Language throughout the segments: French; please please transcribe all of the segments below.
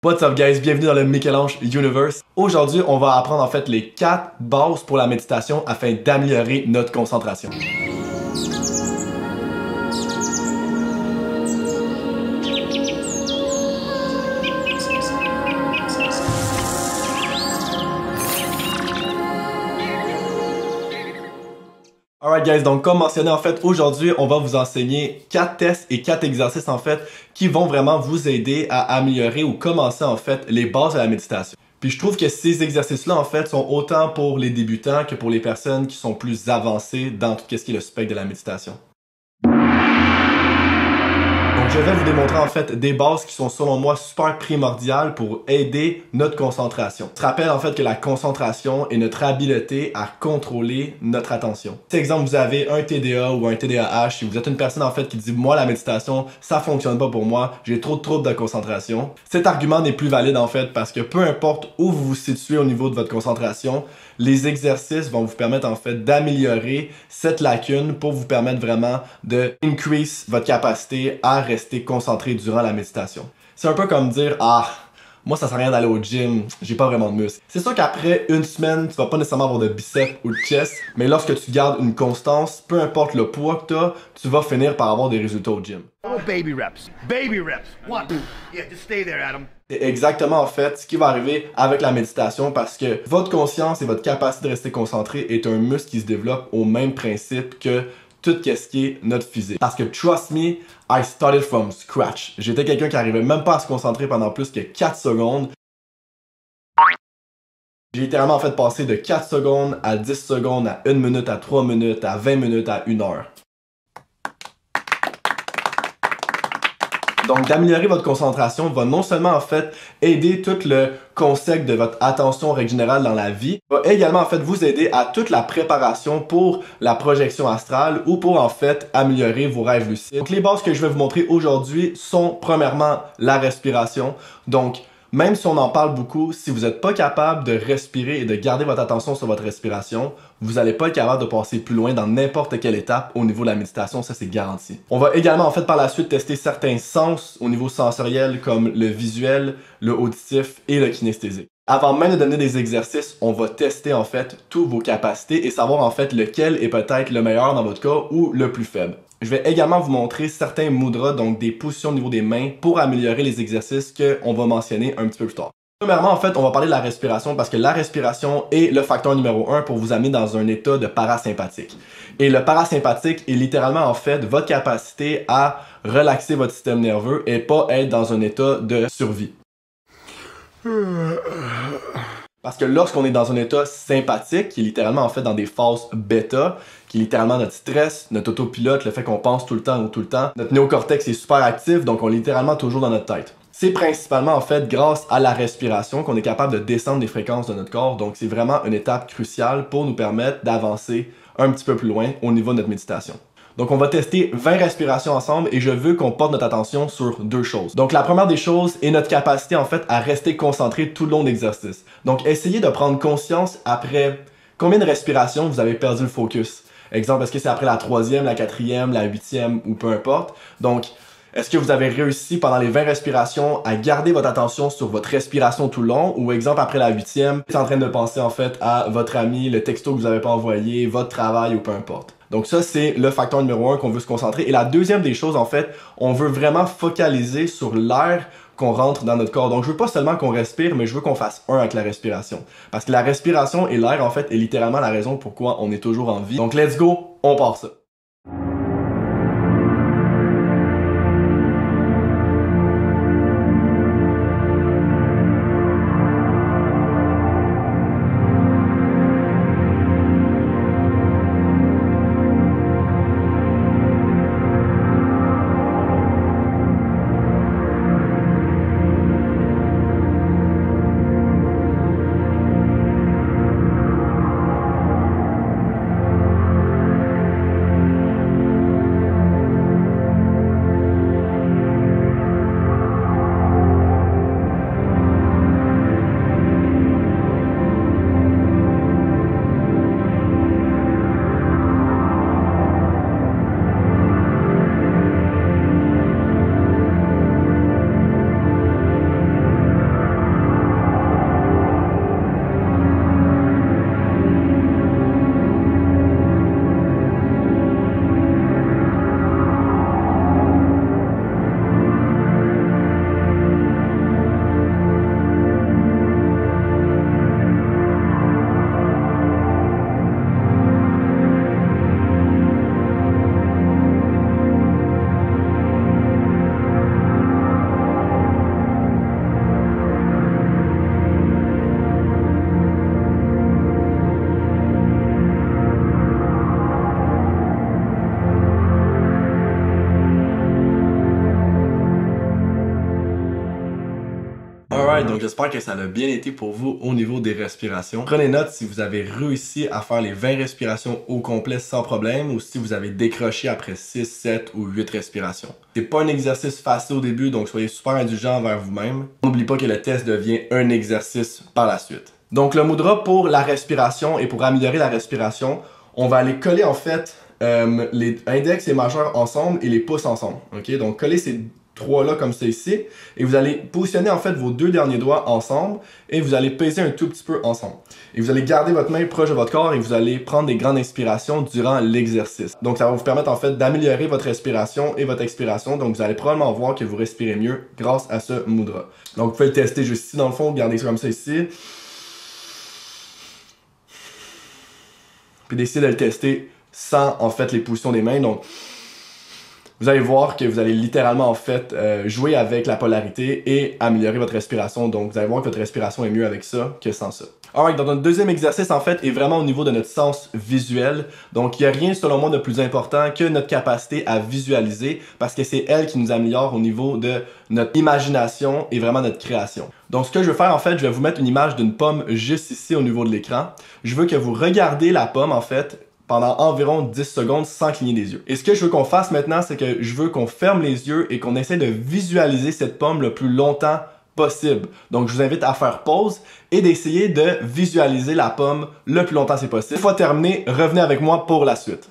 What's up guys, bienvenue dans le Michel-Ange Universe. Aujourd'hui, on va apprendre en fait les 4 bases pour la méditation afin d'améliorer notre concentration. Alright guys, donc comme mentionné en fait, aujourd'hui on va vous enseigner 4 tests et 4 exercices en fait qui vont vraiment vous aider à améliorer ou commencer en fait les bases de la méditation. Puis je trouve que ces exercices-là en fait sont autant pour les débutants que pour les personnes qui sont plus avancées dans tout ce qui est le spectre de la méditation. Donc je vais vous démontrer en fait des bases qui sont selon moi super primordiales pour aider notre concentration. Je te rappelle en fait que la concentration est notre habileté à contrôler notre attention. Si exemple vous avez un TDA ou un TDAH, si vous êtes une personne en fait qui dit moi la méditation ça fonctionne pas pour moi, j'ai trop de troubles de concentration. Cet argument n'est plus valide en fait parce que peu importe où vous vous situez au niveau de votre concentration, les exercices vont vous permettre en fait d'améliorer cette lacune pour vous permettre vraiment de increase votre capacité à rester concentré durant la méditation. C'est un peu comme dire moi ça sert à rien d'aller au gym, j'ai pas vraiment de muscles. C'est sûr qu'après une semaine, tu vas pas nécessairement avoir de biceps ou de chest, mais lorsque tu gardes une constance, peu importe le poids que tu as, tu vas finir par avoir des résultats au gym. Oh, baby reps. Baby reps. One. Yeah, just stay there, Adam. C'est exactement en fait ce qui va arriver avec la méditation parce que votre conscience et votre capacité de rester concentré est un muscle qui se développe au même principe que tout ce qui est notre physique. Parce que trust me, I started from scratch. J'étais quelqu'un qui arrivait même pas à se concentrer pendant plus que 4 secondes. J'ai littéralement en fait passé de 4 secondes à 10 secondes, à 1 minute, à 3 minutes, à 20 minutes, à 1 heure. Donc, d'améliorer votre concentration va non seulement en fait aider tout le concept de votre attention en règle générale dans la vie, va également en fait vous aider à toute la préparation pour la projection astrale ou pour en fait améliorer vos rêves lucides. Donc, les bases que je vais vous montrer aujourd'hui sont premièrement la respiration. Donc, même si on en parle beaucoup, si vous n'êtes pas capable de respirer et de garder votre attention sur votre respiration, vous n'allez pas être capable de passer plus loin dans n'importe quelle étape au niveau de la méditation, ça c'est garanti. On va également en fait par la suite tester certains sens au niveau sensoriel comme le visuel, le auditif et le kinesthésique. Avant même de donner des exercices, on va tester en fait toutes vos capacités et savoir en fait lequel est peut-être le meilleur dans votre cas ou le plus faible. Je vais également vous montrer certains mudras, donc des positions au niveau des mains pour améliorer les exercices qu'on va mentionner un petit peu plus tard. Premièrement, en fait, on va parler de la respiration parce que la respiration est le facteur numéro 1 pour vous amener dans un état de parasympathique. Et le parasympathique est littéralement en fait votre capacité à relaxer votre système nerveux et pas être dans un état de survie. Parce que lorsqu'on est dans un état sympathique, qui est littéralement en fait dans des phases bêta, qui est littéralement notre stress, notre autopilote, le fait qu'on pense tout le temps, notre néocortex est super actif, donc on est littéralement toujours dans notre tête. C'est principalement en fait grâce à la respiration qu'on est capable de descendre les fréquences de notre corps, donc c'est vraiment une étape cruciale pour nous permettre d'avancer un petit peu plus loin au niveau de notre méditation. Donc on va tester 20 respirations ensemble et je veux qu'on porte notre attention sur 2 choses. Donc la première des choses est notre capacité en fait à rester concentré tout le long de l'exercice. Donc essayez de prendre conscience après combien de respirations vous avez perdu le focus. Exemple, est-ce que c'est après la 3e, la 4e, la 8e ou peu importe. Donc est-ce que vous avez réussi pendant les 20 respirations à garder votre attention sur votre respiration tout le long ou exemple après la 8e, vous êtes en train de penser en fait à votre ami, le texto que vous n'avez pas envoyé, votre travail ou peu importe. Donc ça, c'est le facteur numéro 1 qu'on veut se concentrer. Et la deuxième des choses, en fait, on veut vraiment focaliser sur l'air qu'on rentre dans notre corps. Donc je veux pas seulement qu'on respire, mais je veux qu'on fasse un avec la respiration. Parce que la respiration et l'air, en fait, est littéralement la raison pourquoi on est toujours en vie. Donc let's go, on part ça. Alright, donc j'espère que ça a bien été pour vous au niveau des respirations. Prenez note si vous avez réussi à faire les 20 respirations au complet sans problème ou si vous avez décroché après 6, 7 ou 8 respirations. C'est pas un exercice facile au début, donc soyez super indulgents envers vous-même. N'oubliez pas que le test devient un exercice par la suite. Donc le mudra pour la respiration et pour améliorer la respiration, on va aller coller en fait les index et majeurs ensemble et les pouces ensemble. Ok, donc coller ces trois-là comme ça ici, et vous allez positionner en fait vos deux derniers doigts ensemble, et vous allez peser un tout petit peu ensemble. Et vous allez garder votre main proche de votre corps, et vous allez prendre des grandes inspirations durant l'exercice. Donc ça va vous permettre en fait d'améliorer votre respiration et votre expiration, donc vous allez probablement voir que vous respirez mieux grâce à ce mudra. Donc vous pouvez le tester juste ici dans le fond, gardez ça comme ça ici. Puis d'essayer de le tester sans en fait les positions des mains, donc vous allez voir que vous allez littéralement en fait jouer avec la polarité et améliorer votre respiration. Donc vous allez voir que votre respiration est mieux avec ça que sans ça. Alright, donc notre deuxième exercice en fait est vraiment au niveau de notre sens visuel. Donc il n'y a rien selon moi de plus important que notre capacité à visualiser parce que c'est elle qui nous améliore au niveau de notre imagination et vraiment notre création. Donc ce que je vais faire en fait, je vais vous mettre une image d'une pomme juste ici au niveau de l'écran. Je veux que vous regardez la pomme en fait pendant environ 10 secondes sans cligner des yeux. Et ce que je veux qu'on fasse maintenant, c'est que je veux qu'on ferme les yeux et qu'on essaie de visualiser cette pomme le plus longtemps possible. Donc je vous invite à faire pause et d'essayer de visualiser la pomme le plus longtemps c'est possible. Une fois terminé, revenez avec moi pour la suite.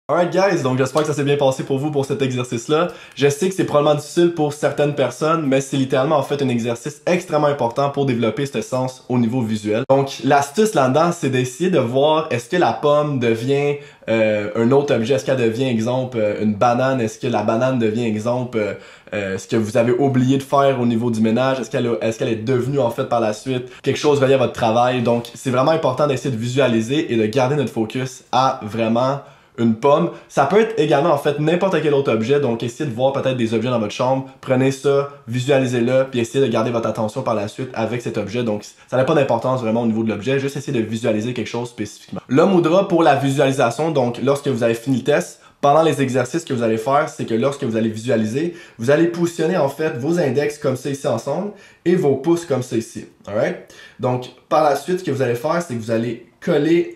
Alright guys, donc j'espère que ça s'est bien passé pour vous pour cet exercice-là. Je sais que c'est probablement difficile pour certaines personnes, mais c'est littéralement en fait un exercice extrêmement important pour développer ce sens au niveau visuel. Donc l'astuce là-dedans, c'est d'essayer de voir est-ce que la pomme devient un autre objet, est-ce qu'elle devient exemple une banane, est-ce que la banane devient exemple ce que vous avez oublié de faire au niveau du ménage, est-ce qu'elle est devenue en fait par la suite quelque chose relié à votre travail. Donc c'est vraiment important d'essayer de visualiser et de garder notre focus à vraiment une pomme. Ça peut être également en fait n'importe quel autre objet, donc essayez de voir peut-être des objets dans votre chambre, prenez ça, visualisez-le, puis essayez de garder votre attention par la suite avec cet objet. Donc ça n'a pas d'importance vraiment au niveau de l'objet, juste essayez de visualiser quelque chose spécifiquement. Le mudra pour la visualisation, donc lorsque vous avez fini le test, pendant les exercices que vous allez faire, c'est que lorsque vous allez visualiser, vous allez positionner en fait vos index comme ça ici ensemble et vos pouces comme ça ici. Alright? Donc par la suite, ce que vous allez faire, c'est que vous allez coller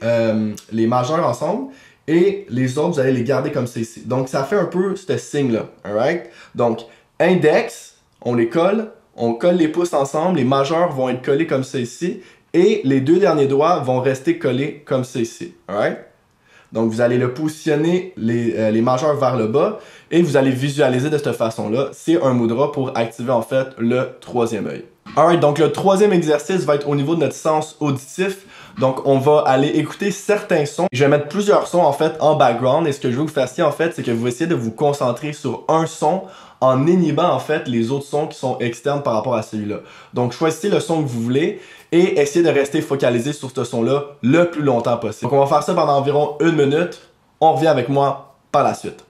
les majeurs ensemble et les autres, vous allez les garder comme ça ici. Donc, ça fait un peu ce signe-là, alright? Donc, index, on colle les pouces ensemble, les majeurs vont être collés comme ça ici, et les deux derniers doigts vont rester collés comme ça ici, alright? Donc, vous allez le positionner, les majeurs vers le bas, et vous allez visualiser de cette façon-là. C'est un mudra pour activer en fait le troisième œil. Alright, donc le troisième exercice va être au niveau de notre sens auditif. Donc, on va aller écouter certains sons. Je vais mettre plusieurs sons en fait en background et ce que je veux que vous fassiez en fait, c'est que vous essayez de vous concentrer sur un son en inhibant en fait les autres sons qui sont externes par rapport à celui-là. Donc, choisissez le son que vous voulez et essayez de rester focalisé sur ce son-là le plus longtemps possible. Donc, on va faire ça pendant environ 1 minute. On revient avec moi par la suite.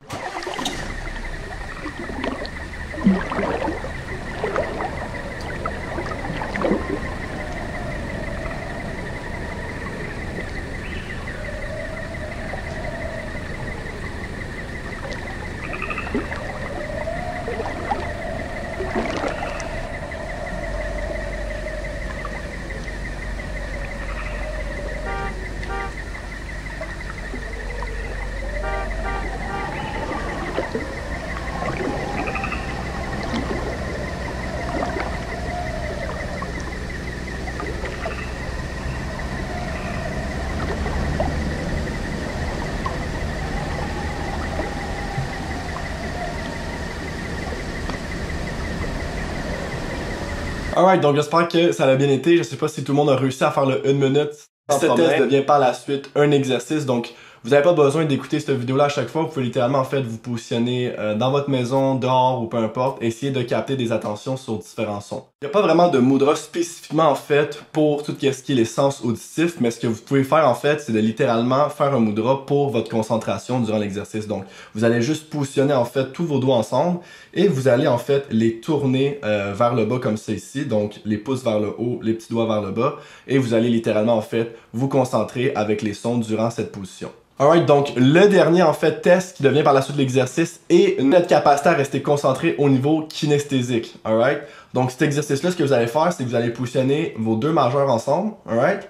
Alright, donc j'espère que ça a bien été. Je sais pas si tout le monde a réussi à faire le 1 minute. Ce test devient par la suite un exercice, donc vous n'avez pas besoin d'écouter cette vidéo-là à chaque fois. Vous pouvez littéralement en fait vous positionner dans votre maison, dehors ou peu importe, essayer de capter des attentions sur différents sons. Il n'y a pas vraiment de mudra spécifiquement en fait pour tout ce qui est les sens auditifs, mais ce que vous pouvez faire en fait, c'est de littéralement faire un mudra pour votre concentration durant l'exercice. Donc vous allez juste positionner en fait tous vos doigts ensemble et vous allez en fait les tourner vers le bas comme ça ici, donc les pouces vers le haut, les petits doigts vers le bas, et vous allez littéralement en fait vous concentrer avec les sons durant cette position. Alright, donc le dernier en fait test qui devient par la suite l'exercice est notre capacité à rester concentré au niveau kinesthésique. Alright, donc cet exercice-là, ce que vous allez faire, c'est que vous allez positionner vos deux majeurs ensemble. Alright,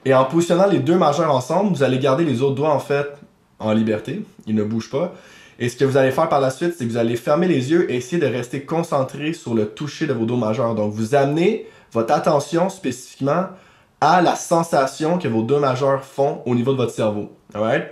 et en positionnant les deux majeurs ensemble, vous allez garder les autres doigts en fait en liberté, ils ne bougent pas. Et ce que vous allez faire par la suite, c'est que vous allez fermer les yeux et essayer de rester concentré sur le toucher de vos dos majeurs. Donc vous amenez votre attention spécifiquement à la sensation que vos deux majeurs font au niveau de votre cerveau. Alright?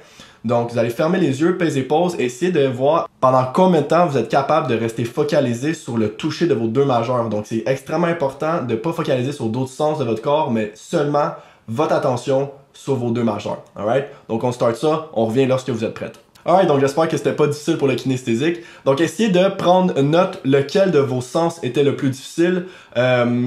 Donc, vous allez fermer les yeux, peser pause, et essayer de voir pendant combien de temps vous êtes capable de rester focalisé sur le toucher de vos deux majeurs. Donc, c'est extrêmement important de ne pas focaliser sur d'autres sens de votre corps, mais seulement votre attention sur vos deux majeurs. Alright? Donc, on start ça, on revient lorsque vous êtes prêts. Alright, donc j'espère que c'était pas difficile pour le kinesthésique. Donc essayez de prendre note lequel de vos sens était le plus difficile.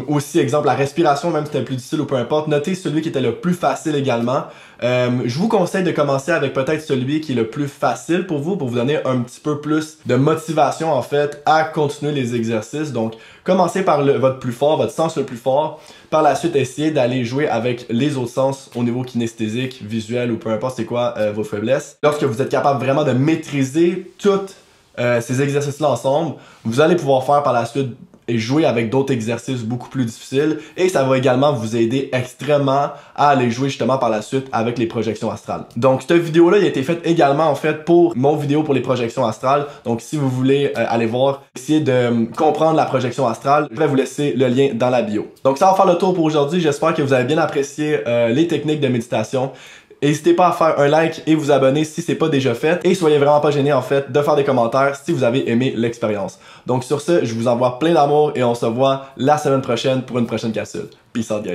Aussi, exemple, la respiration, même si c'était le plus difficile ou peu importe. Notez celui qui était le plus facile également. Je vous conseille de commencer avec peut-être celui qui est le plus facile pour vous donner un petit peu plus de motivation en fait à continuer les exercices. Donc commencez par votre plus fort, votre sens le plus fort. Par la suite, essayez d'aller jouer avec les autres sens au niveau kinesthésique, visuel ou peu importe c'est quoi vos faiblesses. Lorsque vous êtes capable vraiment de maîtriser tous ces exercices-là ensemble, vous allez pouvoir faire par la suite et jouer avec d'autres exercices beaucoup plus difficiles, et ça va également vous aider extrêmement à aller jouer justement par la suite avec les projections astrales. Donc cette vidéo-là a été faite également en fait pour mon vidéo pour les projections astrales. Donc si vous voulez aller voir, essayer de comprendre la projection astrale, je vais vous laisser le lien dans la bio. Donc ça va faire le tour pour aujourd'hui. J'espère que vous avez bien apprécié les techniques de méditation. N'hésitez pas à faire un like et vous abonner si c'est pas déjà fait. Et soyez vraiment pas gênés en fait de faire des commentaires si vous avez aimé l'expérience. Donc sur ce, je vous envoie plein d'amour et on se voit la semaine prochaine pour une prochaine capsule. Peace out guys.